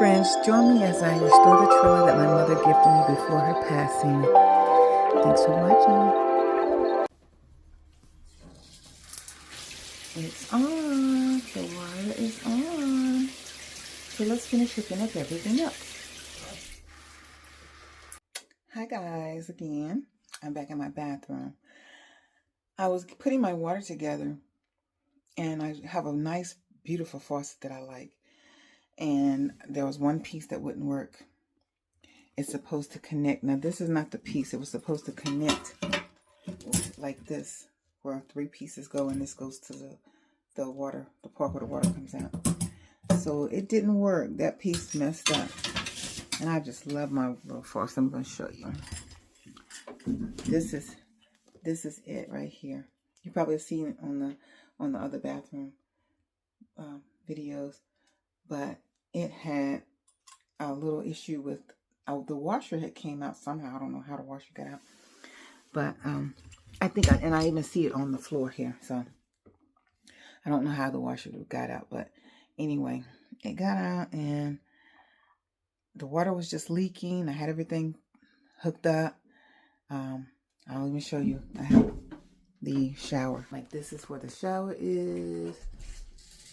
friends, join me as I restore the trailer that my mother gifted me before her passing. Thanks for watching. It's on. The water is on. So let's finish hooking up everything up. Hi guys, again. I'm back in my bathroom. I was putting my water together and I have a nice, beautiful faucet that I like. And there was one piece that wouldn't work. It's supposed to connect. Now this is not the piece. It was supposed to connect like this, where 3 pieces go, and this goes to the water, the part where the water comes out. So it didn't work. That piece messed up. And I just love my little faucet. I'm going to show you. This is it right here. You probably have seen it on the other bathroom videos, but it had a little issue with the washer. Had came out somehow. I don't know how the washer got out, but I think and I even see it on the floor here. So I don't know how the washer got out, but anyway, it got out and the water was just leaking. I had everything hooked up. I'll even show you. I have the shower. Like, this is where the shower is.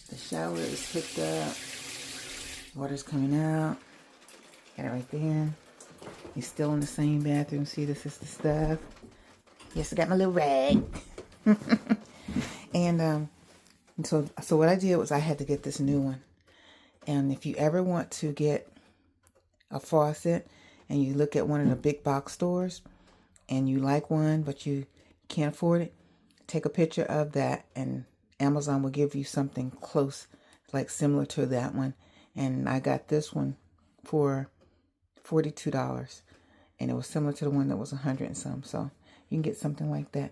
The shower is hooked up. Water's coming out. Got it right there. It's still in the same bathroom. See, this is the stuff. Yes, I got my little rag. And so what I did was I had to get this new one. And if you ever want to get a faucet and you look at one of the big box stores and you like one but you can't afford it, take a picture of that and Amazon will give you something close, like similar to that one. And I got this one for $42, and it was similar to the one that was 100 and some. So you can get something like that.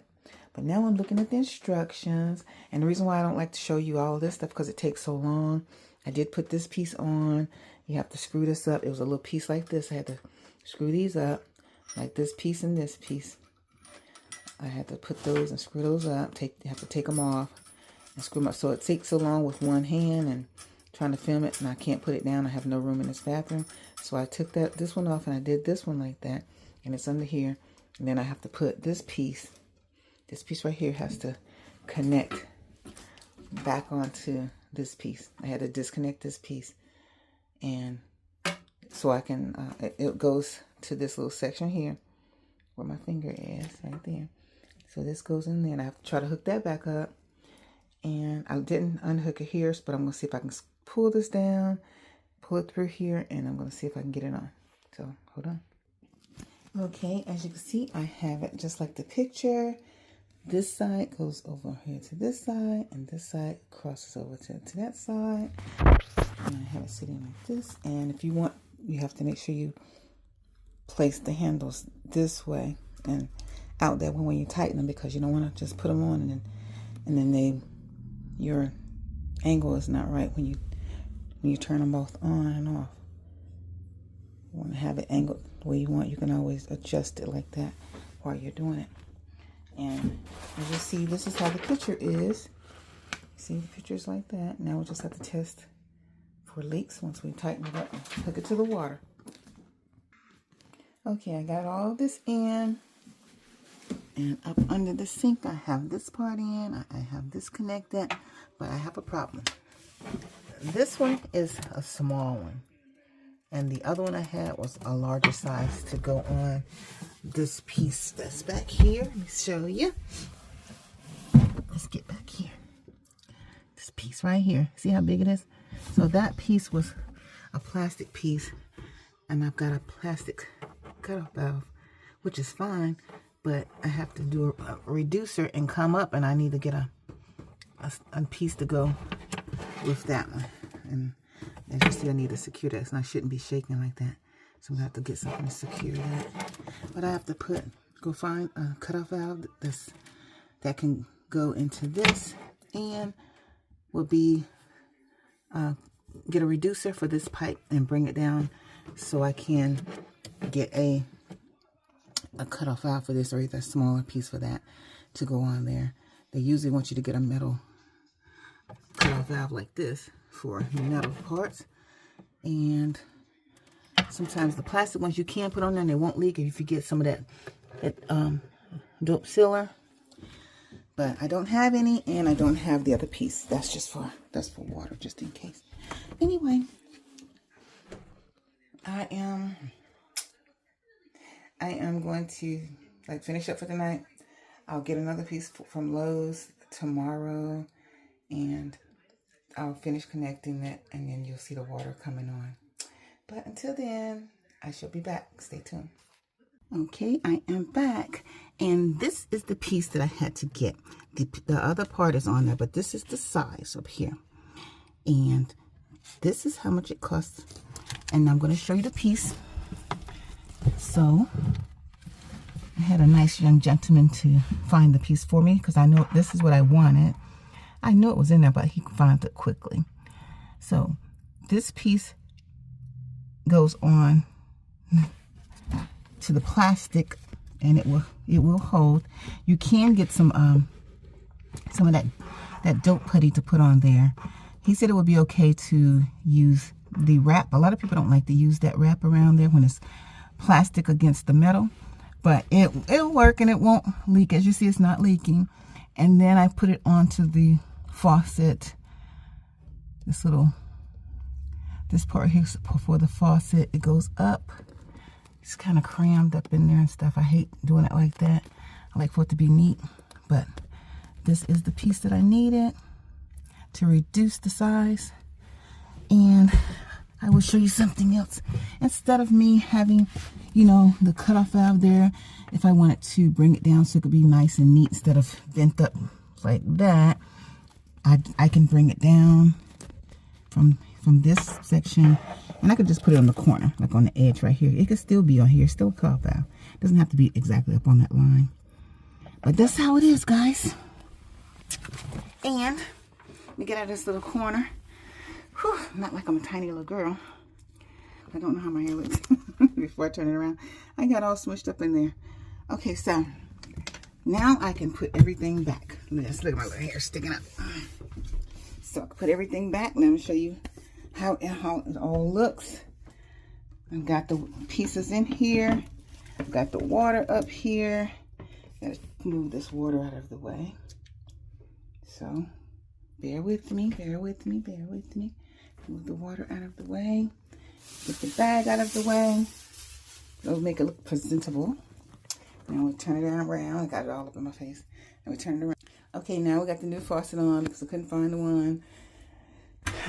But now I'm looking at the instructions, and the reason why I don't like to show you all of this stuff because it takes so long. I did put this piece on. You have to screw this up. It was a little piece like this. I had to screw these up, like this piece and this piece. I had to put those and screw those up. You have to take them off and screw them up. So it takes so long with one hand and trying to film it, and I can't put it down. I have no room in this bathroom. So I took this one off and I did this one like that, and it's under here. And then I have to put this piece right here has to connect back onto this piece. I had to disconnect this piece, and so I can it goes to this little section here where my finger is right there. So this goes in there, and I have to try to hook that back up. And I didn't unhook it here, but I'm going to see if I can pull this down, pull it through here, and I'm going to see if I can get it on. So, hold on. Okay, as you can see, I have it just like the picture. This side goes over here to this side, and this side crosses over to that side. And I have it sitting like this. And if you want, you have to make sure you place the handles this way and out that way when you tighten them, because you don't want to just put them on and then your angle is not right when you turn them both on and off. You want to have it angled the way you want. You can always adjust it like that while you're doing it. And as you see, this is how the picture is. See, the picture is like that. Now we'll just have to test for leaks once we tighten it up and hook it to the water. Okay, I got all this in. And up under the sink, I have this part in. I have this connected, but I have a problem. This one is a small one. And the other one I had was a larger size to go on this piece that's back here. Let me show you. Let's get back here. This piece right here. See how big it is? So that piece was a plastic piece. And I've got a plastic cutoff valve, which is fine. But I have to do a reducer and come up, and I need to get a piece to go with that one. And as you see, I need to secure that, and I shouldn't be shaking like that. So I'm gonna have to get something to secure that. But I have to go find a cutoff valve that can go into this, and will be get a reducer for this pipe and bring it down so I can get a cutoff valve for this, or either a smaller piece for that to go on there. They usually want you to get a metal cutoff valve like this for metal parts, and Sometimes the plastic ones you can put on there and they won't leak if you get some of that dope sealer. But I don't have any, and I don't have the other piece. That's for water, just in case. Anyway, I am going to finish up for the night. I'll get another piece from Lowe's tomorrow, and I'll finish connecting it, and then you'll see the water coming on. But until then, I shall be back. Stay tuned. Okay, I am back, and this is the piece that I had to get. The other part is on there, but this is the size up here, and this is how much it costs. And I'm going to show you the piece. So I had a nice young gentleman to find the piece for me, because I know this is what I wanted. I knew it was in there, but he found it quickly. So this piece goes on to the plastic, and it will hold. You can get some of that dope putty to put on there. He said it would be okay to use the wrap. A lot of people don't like to use that wrap around there when it's plastic against the metal, but it'll work and it won't leak. As you see, it's not leaking. And then I put it onto the faucet. This part here for the faucet, it goes up. It's kind of crammed up in there and stuff. I hate doing it like that. I like for it to be neat, but this is the piece that I needed to reduce the size. And I will show you something else. Instead of me having, the cutoff valve there, if I wanted to bring it down so it could be nice and neat instead of bent up like that, I can bring it down from this section, and I could just put it on the corner, like on the edge right here. It could still be on here, still a cutoff valve. It doesn't have to be exactly up on that line. But that's how it is, guys. And let me get out of this little corner. Whew, not like I'm a tiny little girl. I don't know how my hair looks before I turn it around. I got all smushed up in there. Okay, so now I can put everything back. Look at my little hair sticking up. So I can put everything back. Let me show you how it all looks. I've got the pieces in here. I've got the water up here. Gotta move this water out of the way. So bear with me, bear with me, bear with me. Move the water out of the way. Get the bag out of the way. It'll make it look presentable. Now we turn it around. I got it all up in my face. And we turn it around. Okay, now we got the new faucet on because I couldn't find the one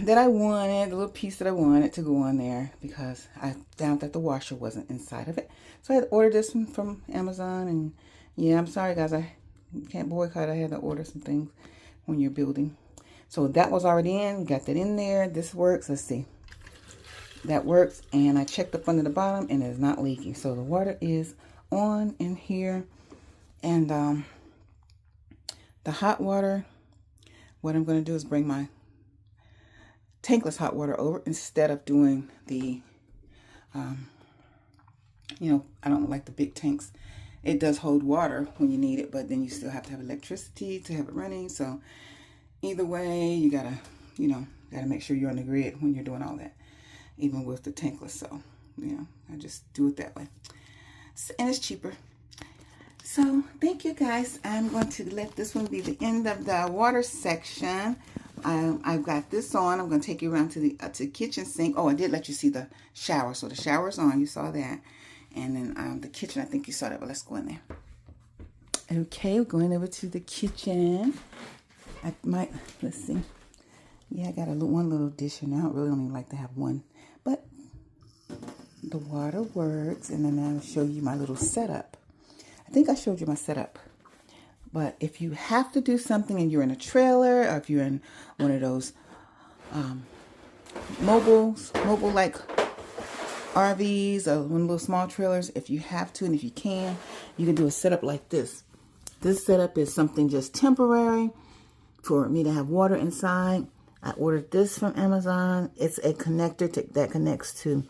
that I wanted, the little piece that I wanted to go on there, because I found that the washer wasn't inside of it. So I had to order this one from Amazon, and yeah, I'm sorry guys, I can't boycott. I had to order some things when you're building. So that was already in, got that in there. This works, let's see. That works, and I checked up under the bottom and it's not leaking. So the water is on in here, and the hot water, what I'm going to do is bring my tankless hot water over instead of doing the, I don't like the big tanks. It does hold water when you need it, but then you still have to have electricity to have it running. So either way, you gotta make sure you're on the grid when you're doing all that, even with the tankless. So, I just do it that way. So, and it's cheaper. So thank you guys. I'm going to let this one be the end of the water section. I've got this on. I'm going to take you around to the kitchen sink. Oh, I did let you see the shower. So the shower's on. You saw that. And then the kitchen, I think you saw that, but let's go in there. Okay, we're going over to the kitchen. Let's see. Yeah, I got one little dish here now. I really don't even like to have one. But the water works. And then I'll show you my little setup. I think I showed you my setup. But if you have to do something and you're in a trailer, or if you're in one of those mobile like RVs or one of those small trailers, if you have to and if you can do a setup like this. This setup is something just temporary for me to have water inside. I ordered this from Amazon. It's a connector that connects to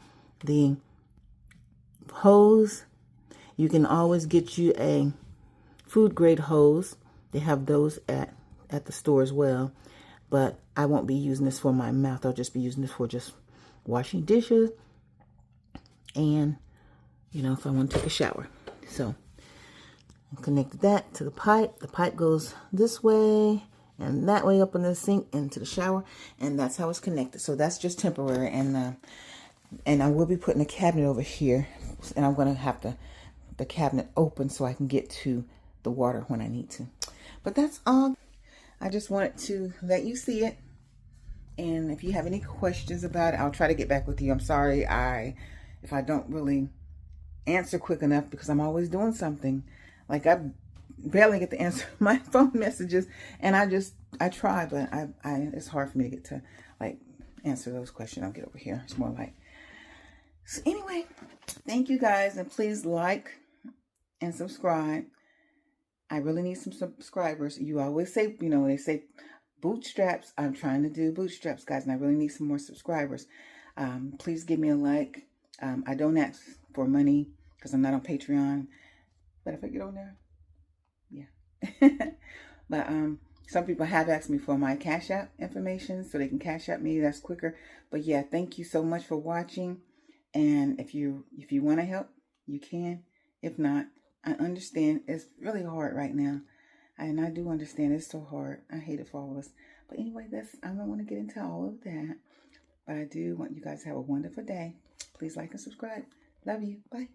the hose. You can always get you a food grade hose. They have those at the store as well. But I won't be using this for my mouth. I'll just be using this for just washing dishes and, you know, if I want to take a shower. So I connected that to the pipe. The pipe goes this way and that way up in the sink into the shower, and that's how it's connected. So that's just temporary, and I will be putting a cabinet over here, and I'm going to have the cabinet open so I can get to the water when I need to. But that's all. I just wanted to let you see it. And if you have any questions about it, I'll try to get back with you. I'm sorry if I don't really answer quick enough, because I'm always doing something. Like, I barely get to answer my phone messages, and I try, but it's hard for me to get to, like, answer those questions. I'll get over here. It's more like. So anyway, thank you guys, and please like and subscribe. I really need some subscribers. You always say, you know, they say bootstraps. I'm trying to do bootstraps, guys, and I really need some more subscribers. Please give me a like. I don't ask for money because I'm not on Patreon, but if I get on there, yeah. But some people have asked me for my Cash App information so they can Cash App me. That's quicker. But yeah, thank you so much for watching. And if you want to help, you can. If not, I understand. It's really hard right now. And I do understand it's so hard. I hate it for all of us. But anyway, I don't want to get into all of that. But I do want you guys to have a wonderful day. Please like and subscribe. Love you. Bye.